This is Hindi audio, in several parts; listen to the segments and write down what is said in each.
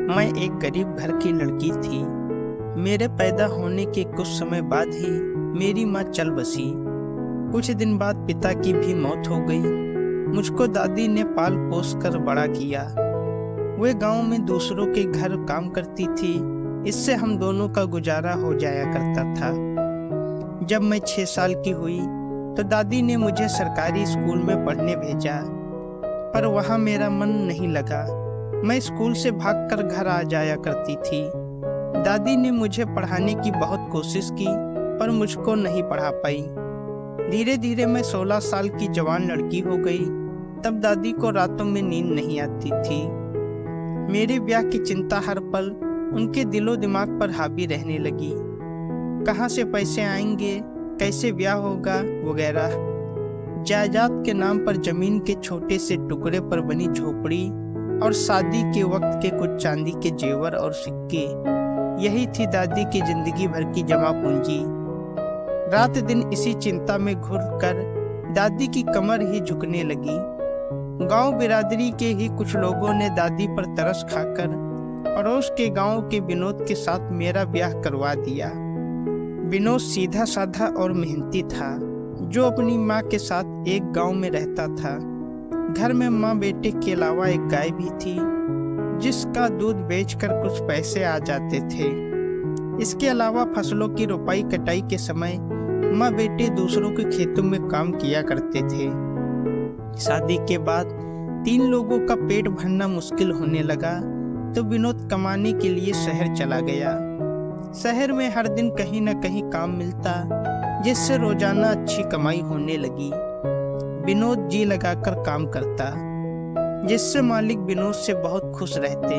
मैं एक गरीब घर की लड़की थी। मेरे पैदा होने के कुछ समय बाद ही मेरी माँ चल बसी। कुछ दिन बाद पिता की भी मौत हो गई। मुझको दादी ने पाल पोस कर बड़ा किया। वे गांव में दूसरों के घर काम करती थी। इससे हम दोनों का गुजारा हो जाया करता था। जब मैं 6 साल की हुई तो दादी ने मुझे सरकारी स्कूल में पढ़ने भेजा, पर वहाँ मेरा मन नहीं लगा। मैं स्कूल से भागकर घर आ जाया करती थी। दादी ने मुझे पढ़ाने की बहुत कोशिश की, पर मुझको नहीं पढ़ा पाई। धीरे धीरे मैं 16 साल की जवान लड़की हो गई। तब दादी को रातों में नींद नहीं आती थी। मेरे ब्याह की चिंता हर पल उनके दिलो दिमाग पर हावी रहने लगी। कहाँ से पैसे आएंगे, कैसे ब्याह होगा वगैरह। जायदाद के नाम पर जमीन के छोटे से टुकड़े पर बनी झोपड़ी और शादी के वक्त के कुछ चांदी के जेवर और सिक्के, यही थी दादी की जिंदगी भर की जमा पूंजी। रात दिन इसी चिंता में घुर कर दादी की कमर ही झुकने लगी। गांव बिरादरी के ही कुछ लोगों ने दादी पर तरस खाकर पड़ोस के गांव के विनोद के साथ मेरा ब्याह करवा दिया। विनोद सीधा साधा और मेहनती था, जो अपनी माँ के साथ एक गांव में रहता था। घर में माँ बेटे के अलावा एक गाय भी थी, जिसका दूध बेचकर कुछ पैसे आ जाते थे। इसके अलावा फसलों की रुपाई कटाई के समय माँ बेटे दूसरों के खेतों में काम किया करते थे। शादी के बाद 3 लोगों का पेट भरना मुश्किल होने लगा तो विनोद कमाने के लिए शहर चला गया। शहर में हर दिन कहीं न कहीं काम मिलता, जिससे रोजाना अच्छी कमाई होने लगी। विनोद जी लगाकर काम करता, जिससे मालिक विनोद से बहुत खुश रहते।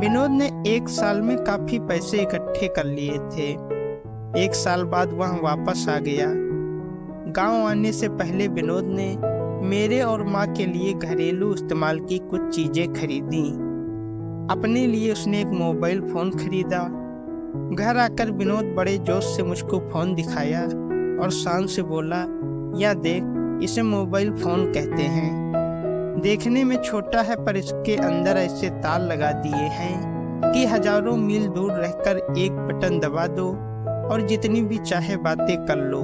विनोद ने 1 साल में काफी पैसे इकट्ठे कर लिए थे। 1 साल बाद वह वापस आ गया। गांव आने से पहले विनोद ने मेरे और माँ के लिए घरेलू इस्तेमाल की कुछ चीजें खरीदी। अपने लिए उसने एक मोबाइल फोन खरीदा। घर आकर विनोद बड़े जोश से मुझको फोन दिखाया और शान से बोला, या देख, इसे मोबाइल फोन कहते हैं। देखने में छोटा है, पर इसके अंदर ऐसे तार लगा दिए हैं कि हजारों मील दूर रहकर एक बटन दबा दो और जितनी भी चाहे बातें कर लो।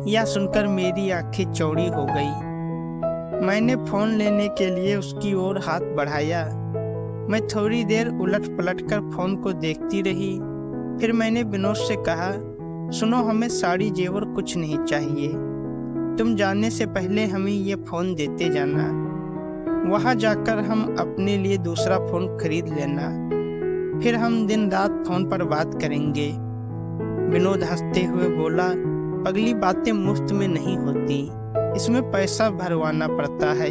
यह सुनकर मेरी आंखें चौड़ी हो गई। मैंने फोन लेने के लिए उसकी ओर हाथ बढ़ाया। मैं थोड़ी देर उलट पलट कर फोन को देखती रही। फिर मैंने विनोद से कहा, सुनो, हमें साड़ी जेवर कुछ नहीं चाहिए। तुम जाने से पहले हमें ये फोन देते जाना। वहां जाकर हम अपने लिए दूसरा फोन खरीद लेना। फिर हम दिन रात फोन पर बात करेंगे। विनोद हंसते हुए बोला, पगली, बातें मुफ्त में नहीं होती, इसमें पैसा भरवाना पड़ता है।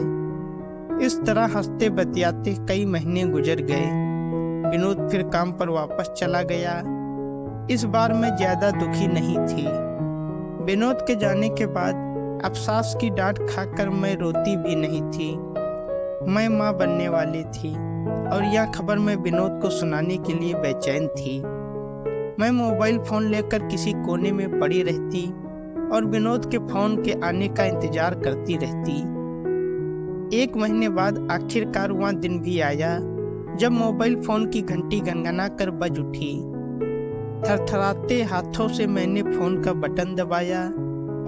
इस तरह हंसते बतियाते कई महीने गुजर गए। विनोद फिर काम पर वापस चला गया। इस बार मैं ज्यादा दुखी नहीं थी। विनोद के जाने के बाद अफसास की डांट खाकर मैं रोती भी नहीं थी। मैं माँ बनने वाली थी और यह खबर मैं विनोद को सुनाने के लिए बेचैन थी। मैं मोबाइल फोन लेकर किसी कोने में पड़ी रहती और विनोद के फोन के आने का इंतजार करती रहती। 1 महीने बाद आखिरकार वह दिन भी आया जब मोबाइल फोन की घंटी गनगना कर बज उठी। थरथराते हाथों से मैंने फोन का बटन दबाया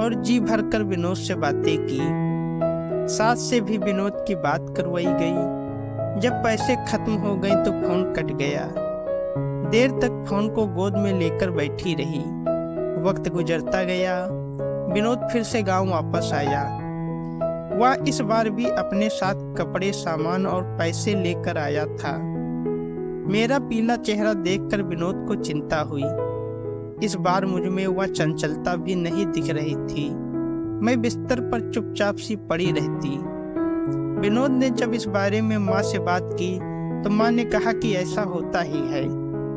और जी भरकर विनोद से बातें की। सास से भी विनोद की बात करवाई गई। जब पैसे खत्म हो गए तो फोन कट गया। देर तक फोन को गोद में लेकर बैठी रही। वक्त गुजरता गया। विनोद फिर से गांव वापस आया। वह इस बार भी अपने साथ कपड़े, सामान और पैसे लेकर आया था। मेरा पीला चेहरा देखकर विनोद को चिंता हुई। इस बार मुझमें वह चंचलता भी नहीं दिख रही थी। मैं बिस्तर पर चुपचाप सी पड़ी रहती। विनोद ने जब इस बारे में माँ से बात की तो माँ ने कहा कि ऐसा होता ही है,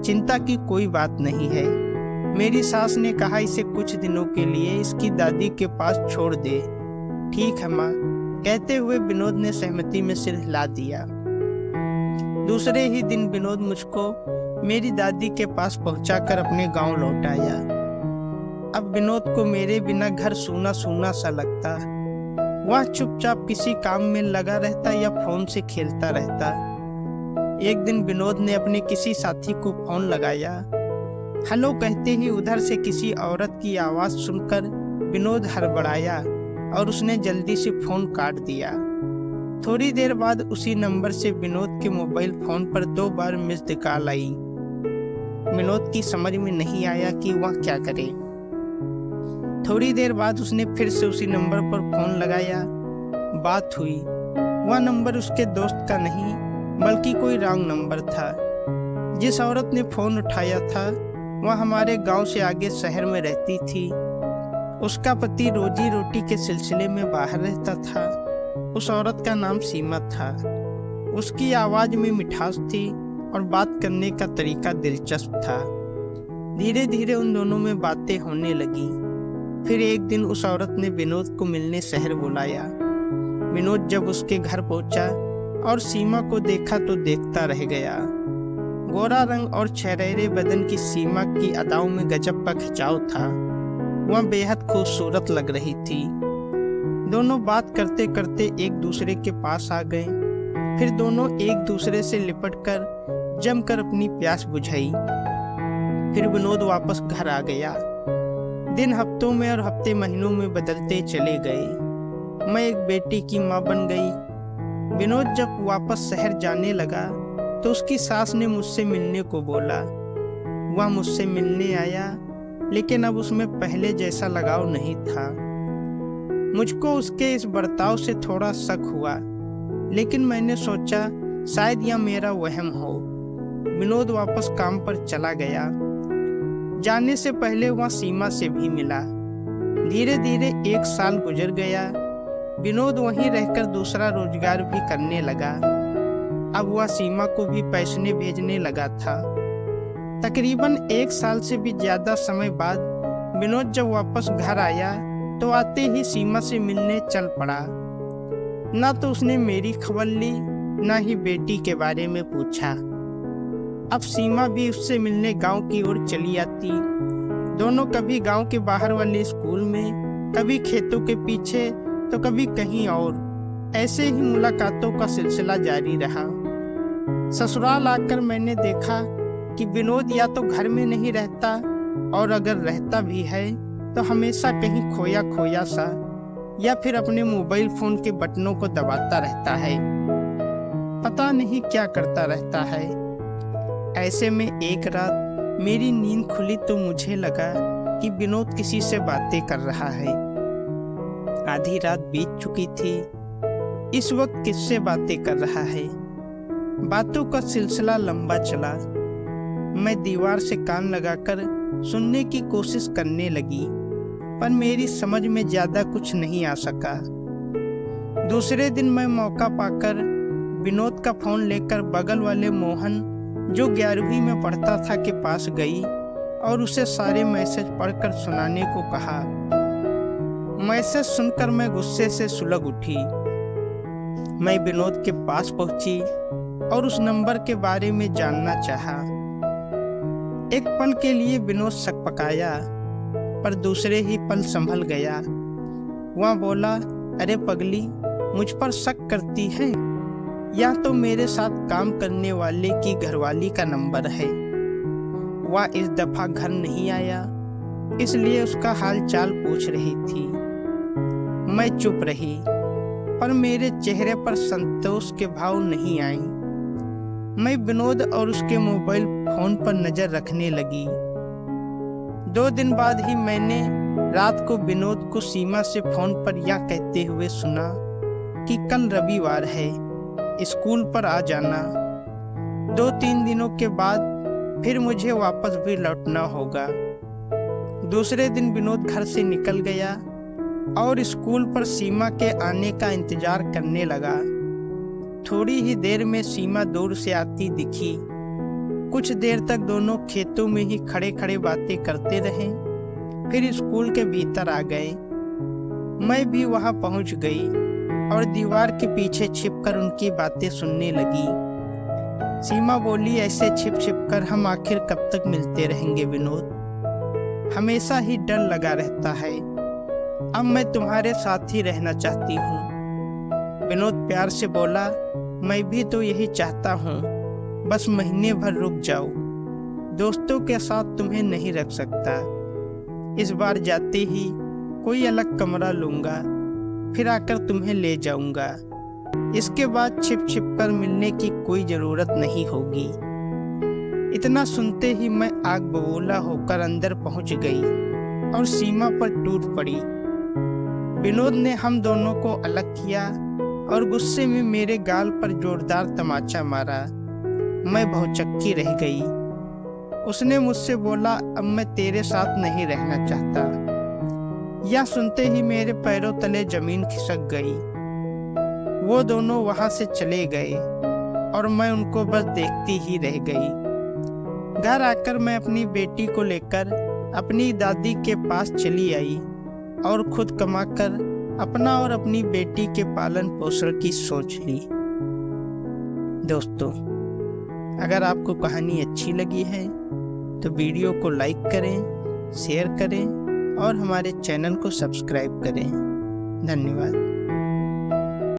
चिंता की कोई बात नहीं है। मेरी सास ने कहा, इसे कुछ दिनों के लिए इसकी दादी के पास छोड़ दे। ठीक है माँ, कहते हुए विनोद ने सहमति में सिर हिला दिया। दूसरे ही दिन विनोद मुझको मेरी दादी के पास पहुंचाकर अपने गांव लौट आया। अब विनोद को मेरे बिना घर सूना सूना सा लगता। वह चुपचाप किसी काम में लगा रहता या फोन से खेलता रहता। एक दिन विनोद ने अपने किसी साथी को फोन लगाया। हेलो कहते ही उधर से किसी औरत की आवाज सुनकर विनोद हड़बड़ाया और उसने जल्दी से फोन काट दिया। थोड़ी देर बाद उसी नंबर से विनोद के मोबाइल फोन पर 2 बार मिस्ड कॉल आई। विनोद की समझ में नहीं आया कि वह क्या करे। थोड़ी देर बाद उसने फिर से उसी नंबर पर फोन लगाया। बात हुई। वह नंबर उसके दोस्त का नहीं बल्कि कोई रॉन्ग नंबर था। जिस औरत ने फोन उठाया था वह हमारे गांव से आगे शहर में रहती थी। उसका पति रोजी रोटी के सिलसिले में बाहर रहता था। उस औरत का नाम सीमा था। उसकी आवाज में मिठास थी और बात करने का तरीका दिलचस्प था। धीरे धीरे उन दोनों में बातें होने लगी। फिर एक दिन उस औरत ने विनोद को मिलने शहर बुलाया। विनोद जब उसके घर पहुंचा और सीमा को देखा तो देखता रह गया। गोरा रंग और छरेरे बदन की सीमा की अदाओं में गजब का खिंचाव था। वह बेहद खूबसूरत लग रही थी। दोनों बात करते करते एक दूसरे के पास आ गए। फिर दोनों एक दूसरे से लिपटकर जमकर अपनी प्यास बुझाई। फिर विनोद वापस घर आ गया। दिन हफ्तों में और हफ्ते महीनों में बदलते चले गए। मैं एक बेटी की माँ बन गई। विनोद जब वापस शहर जाने लगा तो उसकी सास ने मुझसे मिलने को बोला। वह मुझसे मिलने आया लेकिन अब उसमें पहले जैसा लगाव नहीं था। मुझको उसके इस बर्ताव से थोड़ा शक हुआ, लेकिन मैंने सोचा शायद यह मेरा वहम हो। विनोद वापस काम पर चला गया। जाने से पहले वह सीमा से भी मिला। धीरे धीरे 1 साल गुजर गया। विनोद वहीं रहकर दूसरा रोजगार भी करने लगा। अब वह सीमा को भी पैसे भेजने लगा था। तकरीबन 1 साल से भी ज्यादा समय बाद विनोद जब वापस घर आया तो आते ही सीमा से मिलने चल पड़ा। ना तो उसने मेरी खबर ली, ना ही बेटी के बारे में पूछा। अब सीमा भी उससे मिलने गांव की ओर चली आती। दोनों कभी गांव के बाहर वाले स्कूल में, कभी खेतों के पीछे, तो कभी कहीं और। ऐसे ही मुलाकातों का सिलसिला जारी रहा। ससुराल आकर मैंने देखा कि विनोद या तो घर में नहीं रहता, और अगर रहता भी है तो हमेशा कहीं खोया खोया सा, या फिर अपने मोबाइल फोन के बटनों को दबाता रहता है। पता नहीं क्या करता रहता है। ऐसे में एक रात मेरी नींद खुली तो मुझे लगा कि विनोद किसी से बातें कर रहा है। आधी रात बीत चुकी थी। इस वक्त किससे बातें कर रहा है? बातों का सिलसिला लंबा चला। मैं दीवार से कान लगाकर सुनने की कोशिश करने लगी, पर मेरी समझ में ज्यादा कुछ नहीं आ सका। दूसरे दिन मैं मौका पाकर विनोद का फोन लेकर बगल वाले मोहन, जो 11वीं में पढ़ता था, के पास गई और उसे सारे मैसेज पढ़कर सुनाने को कहा। मैसेज सुनकर मैं गुस्से से सुलग उठी। मैं विनोद के पास पहुंची और उस नंबर के बारे में जानना चाहा। एक पल के लिए विनोद सकपकाया, पर दूसरे ही पल संभल गया। वह बोला, अरे पगली, मुझ पर शक करती है? या तो मेरे साथ काम करने वाले की घरवाली का नंबर है। वह इस दफा घर नहीं आया, इसलिए उसका हाल चाल पूछ रही थी। मैं चुप रही, पर मेरे चेहरे पर संतोष के भाव नहीं आए। मैं विनोद और उसके मोबाइल फोन पर नजर रखने लगी। 2 दिन बाद ही मैंने रात को विनोद को सीमा से फोन पर यह कहते हुए सुना कि कल रविवार है, स्कूल पर आ जाना। 2-3 दिनों के बाद फिर मुझे वापस भी लौटना होगा। दूसरे दिन विनोद घर से निकल गया और स्कूल पर सीमा के आने का इंतजार करने लगा। थोड़ी ही देर में सीमा दूर से आती दिखी। कुछ देर तक दोनों खेतों में ही खड़े खड़े बातें करते रहे। फिर स्कूल के भीतर आ गए। मैं भी वहां पहुंच गई और दीवार के पीछे छिपकर उनकी बातें सुनने लगी। सीमा बोली, ऐसे छिप छिप कर हम आखिर कब तक मिलते रहेंगे विनोद? हमेशा ही डर लगा रहता है। अब मैं तुम्हारे साथ ही रहना चाहती हूँ। विनोद प्यार से बोला, मैं भी तो यही चाहता हूँ, बस महीने भर रुक जाओ, दोस्तों के साथ तुम्हें नहीं रख सकता। इस बार जाते ही कोई अलग कमरा लूँगा, फिर आकर तुम्हें ले जाऊँगा। इसके बाद छिप छिप कर मिलने की कोई ज़रूरत नहीं होगी। इतना सुनते ही मैं आग बबूला होकर अंदर पहुँच गई और सीमा पर टूट पड़ी। विनोद ने हम दोनों को अलग किया और गुस्से में मेरे गाल पर जोरदार तमाचा मारा। मैं भौचक्की रह गई। उसने मुझसे बोला, अब मैं तेरे साथ नहीं रहना चाहता। यह सुनते ही मेरे पैरों तले जमीन खिसक गई। वो दोनों वहां से चले गए और मैं उनको बस देखती ही रह गई। घर आकर मैं अपनी बेटी को लेकर अपनी दादी के पास चली आई और खुद कमाकर अपना और अपनी बेटी के पालन पोषण की सोच ली। दोस्तों, अगर आपको कहानी अच्छी लगी है तो वीडियो को लाइक करें, शेयर करें और हमारे चैनल को सब्सक्राइब करें। धन्यवाद।